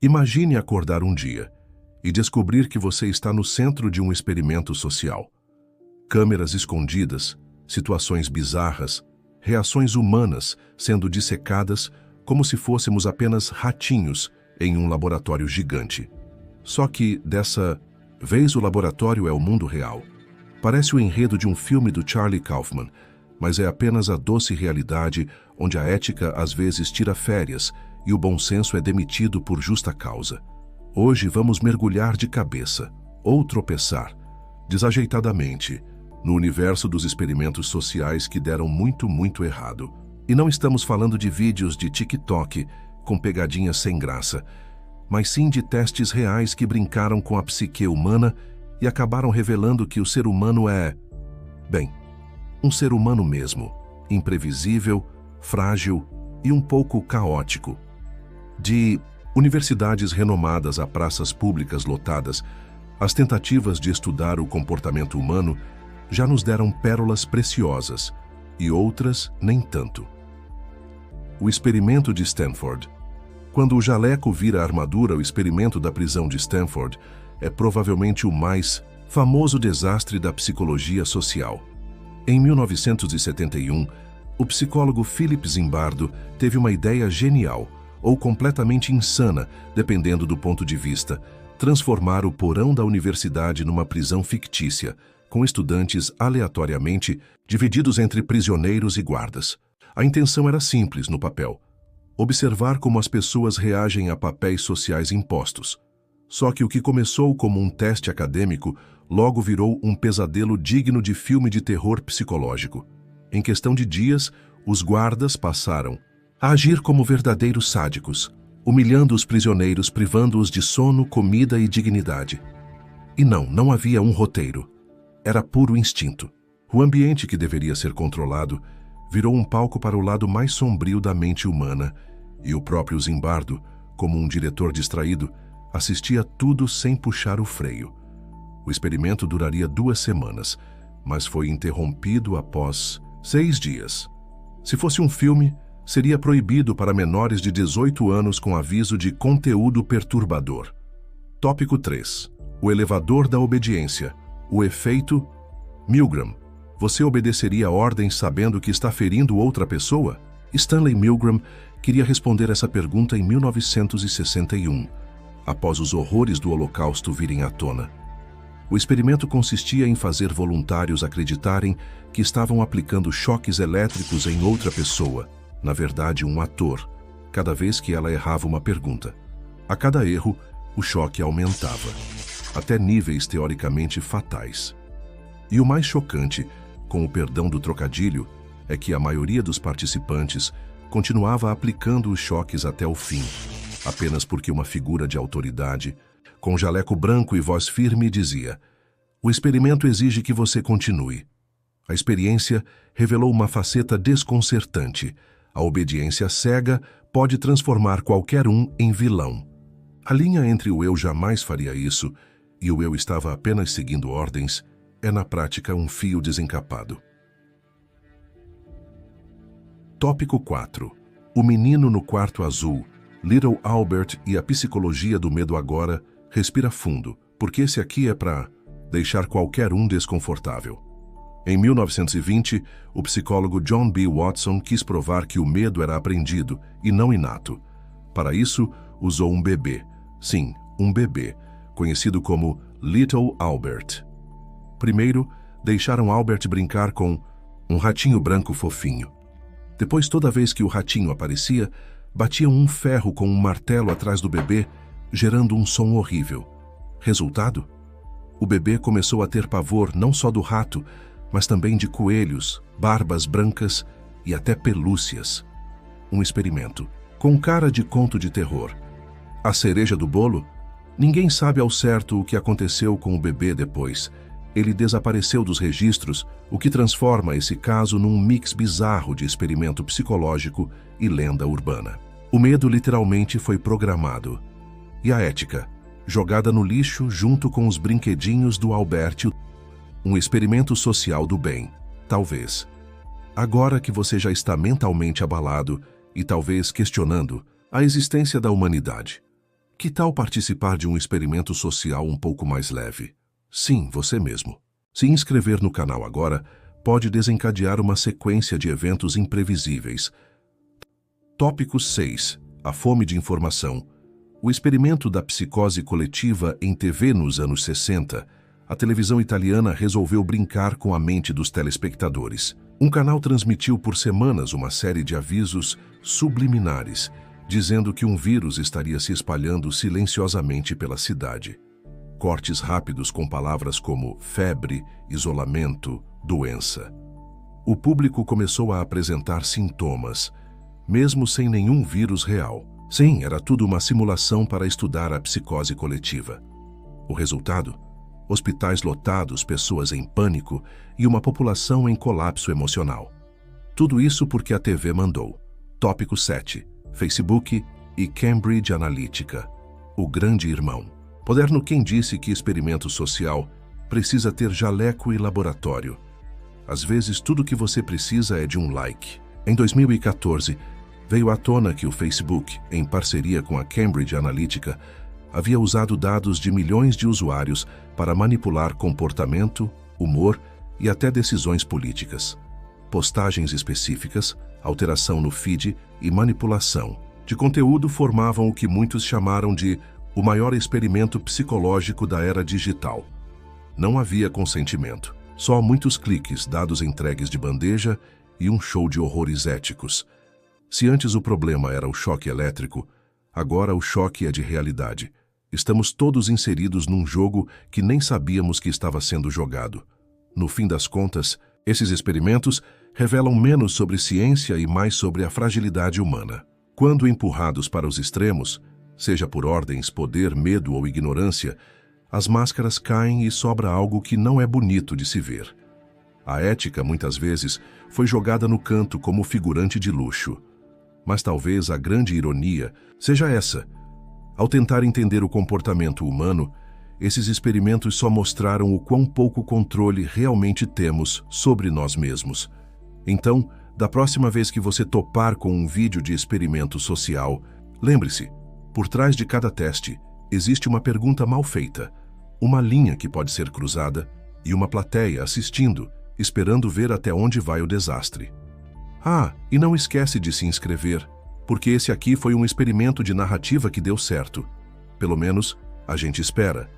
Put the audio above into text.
Imagine acordar um dia e descobrir que você está no centro de um experimento social. Câmeras escondidas, situações bizarras, reações humanas sendo dissecadas como se fôssemos apenas ratinhos em um laboratório gigante. Só que, dessa vez, o laboratório é o mundo real. Parece o enredo de um filme do Charlie Kaufman, mas é apenas a doce realidade onde a ética às vezes tira férias e o bom senso é demitido por justa causa. Hoje vamos mergulhar de cabeça, ou tropeçar, desajeitadamente, no universo dos experimentos sociais que deram muito errado. E não estamos falando de vídeos de TikTok com pegadinhas sem graça, mas sim de testes reais que brincaram com a psique humana e acabaram revelando que o ser humano é, bem, um ser humano mesmo, imprevisível, frágil e um pouco caótico. De universidades renomadas a praças públicas lotadas, as tentativas de estudar o comportamento humano já nos deram pérolas preciosas e outras nem tanto. O experimento de Stanford. Quando o jaleco vira armadura, o experimento da prisão de Stanford é provavelmente o mais famoso desastre da psicologia social. Em 1971, o psicólogo Philip Zimbardo teve uma ideia genial, ou completamente insana, dependendo do ponto de vista, transformar o porão da universidade numa prisão fictícia, com estudantes aleatoriamente divididos entre prisioneiros e guardas. A intenção era simples no papel: observar como as pessoas reagem a papéis sociais impostos. Só que o que começou como um teste acadêmico logo virou um pesadelo digno de filme de terror psicológico. Em questão de dias, os guardas passaram a agir como verdadeiros sádicos, humilhando os prisioneiros, privando-os de sono, comida e dignidade. E não havia um roteiro. Era puro instinto. O ambiente que deveria ser controlado virou um palco para o lado mais sombrio da mente humana, e o próprio Zimbardo, como um diretor distraído, assistia tudo sem puxar o freio. O experimento duraria 2 semanas, mas foi interrompido após 6 dias. Se fosse um filme, seria proibido para menores de 18 anos com aviso de conteúdo perturbador. Tópico 3. O elevador da obediência. O efeito Milgram. Você obedeceria ordens sabendo que está ferindo outra pessoa? Stanley Milgram queria responder essa pergunta em 1961, após os horrores do Holocausto virem à tona. O experimento consistia em fazer voluntários acreditarem que estavam aplicando choques elétricos em outra pessoa, na verdade um ator, cada vez que ela errava uma pergunta. A cada erro, o choque aumentava, até níveis teoricamente fatais. E o mais chocante, com o perdão do trocadilho, é que a maioria dos participantes continuava aplicando os choques até o fim, apenas porque uma figura de autoridade, com jaleco branco e voz firme, dizia: "O experimento exige que você continue." A experiência revelou uma faceta desconcertante. A obediência cega pode transformar qualquer um em vilão. A linha entre o eu jamais faria isso e o eu estava apenas seguindo ordens é, na prática, um fio desencapado. Tópico 4. O menino no quarto azul. Little Albert e a psicologia do medo. Agora, respira fundo, porque esse aqui é para deixar qualquer um desconfortável. Em 1920, o psicólogo John B. Watson quis provar que o medo era aprendido e não inato. Para isso, usou um bebê. Sim, um bebê, conhecido como Little Albert. Primeiro, deixaram Albert brincar com um ratinho branco fofinho. Depois, toda vez que o ratinho aparecia, batiam um ferro com um martelo atrás do bebê, gerando um som horrível. Resultado? O bebê começou a ter pavor não só do rato, mas também de coelhos, barbas brancas e até pelúcias. Um experimento, com cara de conto de terror. A cereja do bolo? Ninguém sabe ao certo o que aconteceu com o bebê depois. Ele desapareceu dos registros, o que transforma esse caso num mix bizarro de experimento psicológico e lenda urbana. O medo literalmente foi programado. E a ética? Jogada no lixo junto com os brinquedinhos do Albert. Um experimento social do bem, talvez. Agora que você já está mentalmente abalado e talvez questionando a existência da humanidade, Que tal participar de um experimento social um pouco mais leve? Sim, você mesmo. Se inscrever no canal agora pode desencadear uma sequência de eventos imprevisíveis. Tópico 6. A fome de informação. O experimento da psicose coletiva em TV nos anos 60, a televisão italiana resolveu brincar com a mente dos telespectadores. Um canal transmitiu por semanas uma série de avisos subliminares, dizendo que um vírus estaria se espalhando silenciosamente pela cidade. Cortes rápidos com palavras como febre, isolamento, doença. O público começou a apresentar sintomas, mesmo sem nenhum vírus real. Sim, era tudo uma simulação para estudar a psicose coletiva. O resultado? Hospitais lotados, pessoas em pânico e uma população em colapso emocional. Tudo isso porque a TV mandou. Tópico 7. Facebook e Cambridge Analytica. O grande irmão. Moderno quem disse que experimento social precisa ter jaleco e laboratório. Às vezes tudo que você precisa é de um like. Em 2014, veio à tona que o Facebook, em parceria com a Cambridge Analytica, havia usado dados de milhões de usuários para manipular comportamento, humor e até decisões políticas. Postagens específicas, alteração no feed e manipulação de conteúdo formavam o que muitos chamaram de o maior experimento psicológico da era digital. Não havia consentimento, só muitos cliques, dados entregues de bandeja e um show de horrores éticos. Se antes o problema era o choque elétrico, agora o choque é de realidade. Estamos todos inseridos num jogo que nem sabíamos que estava sendo jogado. No fim das contas, esses experimentos revelam menos sobre ciência e mais sobre a fragilidade humana. Quando empurrados para os extremos, seja por ordens, poder, medo ou ignorância, as máscaras caem e sobra algo que não é bonito de se ver. A ética, muitas vezes, foi jogada no canto como figurante de luxo. Mas talvez a grande ironia seja essa. Ao tentar entender o comportamento humano, esses experimentos só mostraram o quão pouco controle realmente temos sobre nós mesmos. Então, da próxima vez que você topar com um vídeo de experimento social, lembre-se, por trás de cada teste existe uma pergunta mal feita, uma linha que pode ser cruzada e uma plateia assistindo, esperando ver até onde vai o desastre. Ah, e não esquece de se inscrever, porque esse aqui foi um experimento de narrativa que deu certo. Pelo menos, a gente espera.